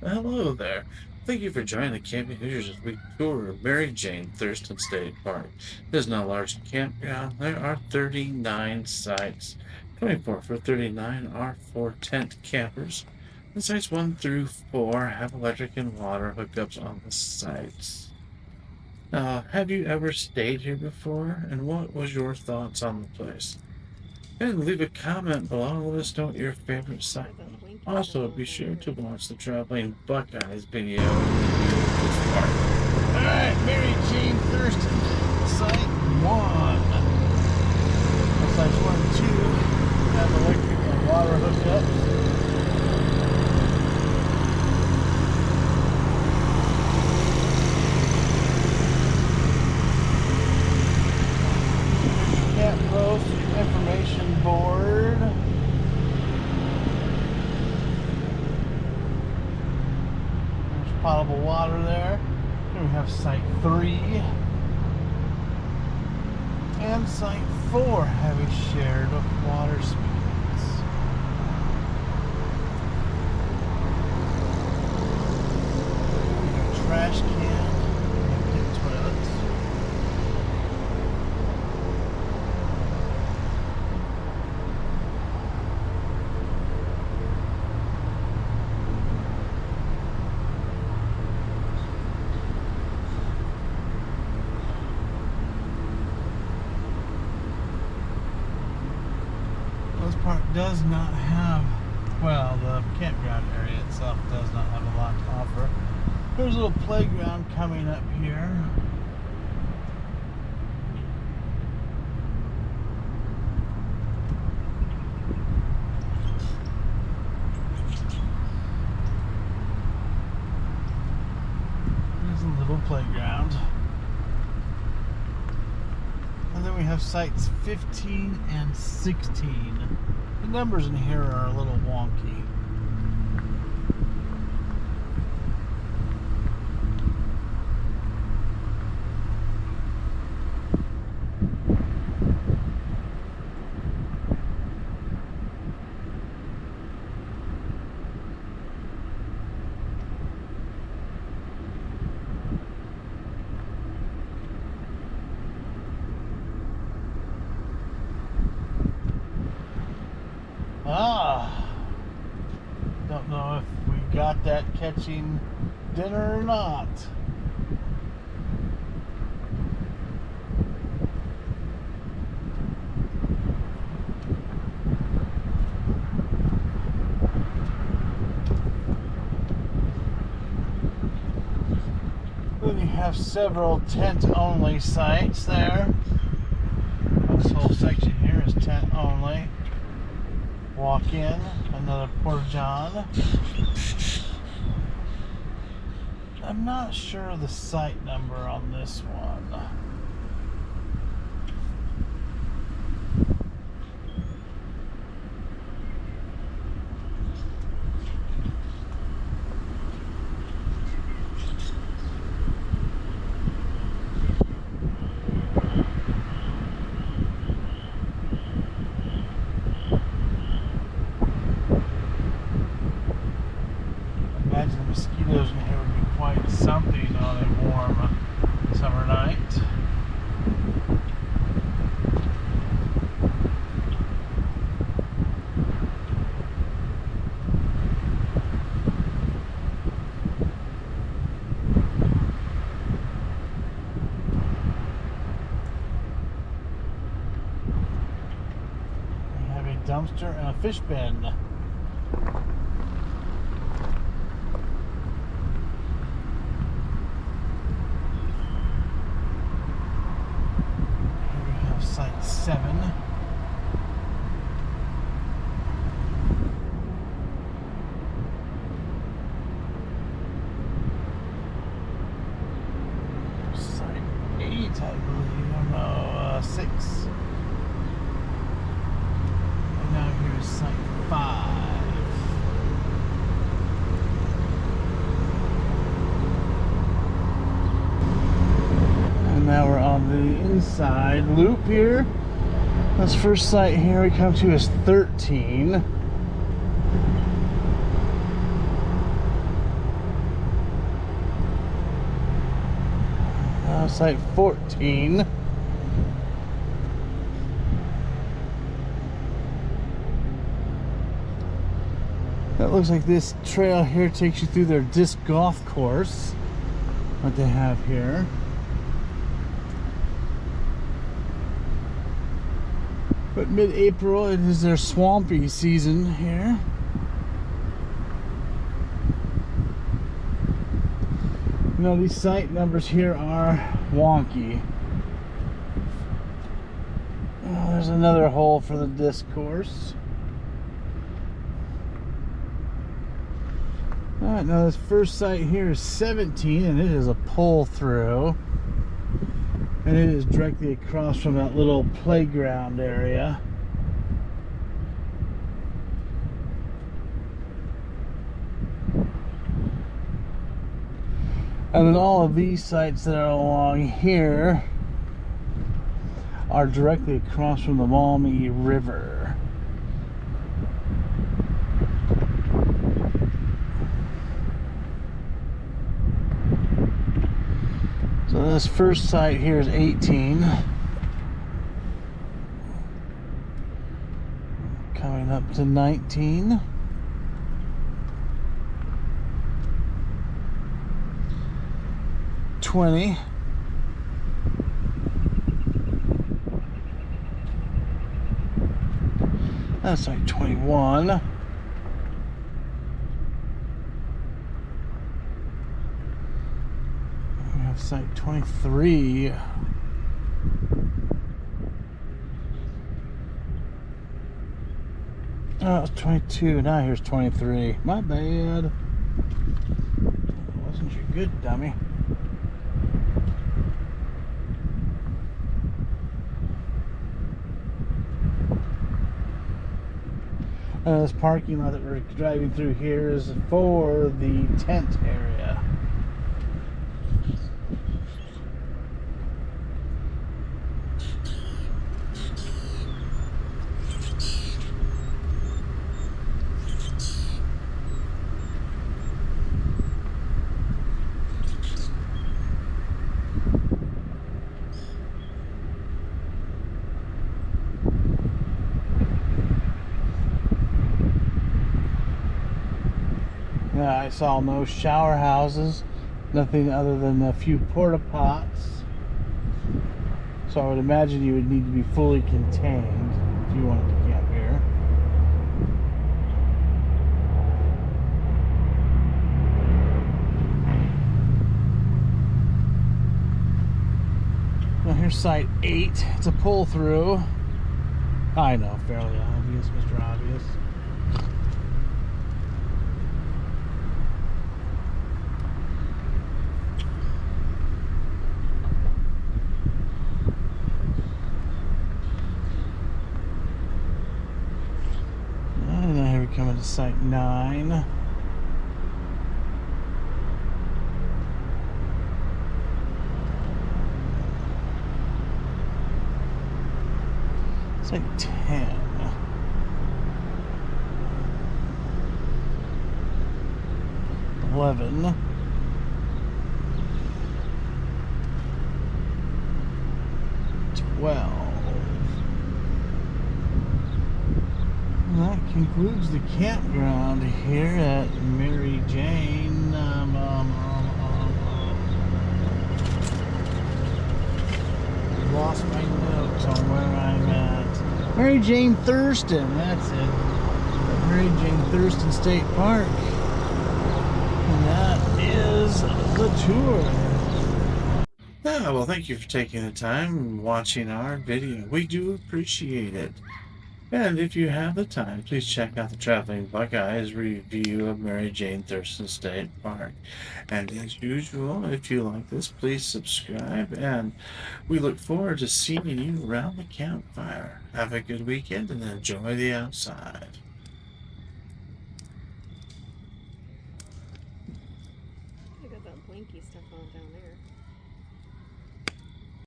Hello there. Thank you for joining the Camp-N-Hoosiers as we tour Mary Jane Thurston State Park. It is not a large campground. There are 39 sites. 24 for 39 are for tent campers. And sites 1 through 4 have electric and water hookups on the sites. Have you ever stayed here before? And what was your thoughts on the place? And leave a comment below and let us know what your favorite site was. Also, be sure to watch the Traveling Buckeyes video in the view of this park. Alright, Mary Jane Thurston, site 1. Sites 1 and 2 have electric and water hookups. Camp post information board. There's potable water there. Then we have site 3 and site 4 have a shared water speeds. We have a trash can and pit toilets. This park does not have, well, the campground area itself does not have a lot to offer. There's a little playground coming up here. There's a little playground. And then we have sites 15 and 16. The numbers in here are a little wonky. Don't know if we got that catching dinner or not. Then you have several tent-only sites there. This whole section here is tent only. Walk in, another porta-john. I'm not sure of the site number on this one. Imagine the mosquitoes in here would be quite something on a warm summer night. We have a dumpster and a fish bin. Site 7. Site 8, I believe. Oh no, 6. And now here's site 5. And now we're on the inside loop here. This first site here we come to is 13. Site 14. That looks like this trail here takes you through their disc golf course, what they have here. But mid-April, it is their swampy season here. You know, these site numbers here are wonky. Oh, there's another hole for the disc course. Alright, now this first site here is 17, and it is a pull through. And it is directly across from that little playground area. And then all of these sites that are along here are directly across from the Maumee River. So this first site here is 18. Coming up to 19. 20. That's like 21. We have site 23. Oh, it's 22. Now here's 23. My bad. Wasn't you good, dummy? This parking lot that we're driving through here is for the tent area. I saw no shower houses, nothing other than a few porta pots. So I would imagine you would need to be fully contained if you wanted to camp here. Now here's site 8. It's a pull through. I know, fairly obvious, Mr. Obvious. Coming to site 9. Site 10. 11. 12. That concludes the campground here at Mary Jane. Lost my notes on where I'm at. Mary Jane Thurston, that's it. Mary Jane Thurston State Park. And that is the tour. Yeah, well, thank you for taking the time and watching our video. We do appreciate it. And if you have the time, please check out the Traveling Buckeyes review of Mary Jane Thurston State Park. And as usual, if you like this, please subscribe. And we look forward to seeing you around the campfire. Have a good weekend and enjoy the outside.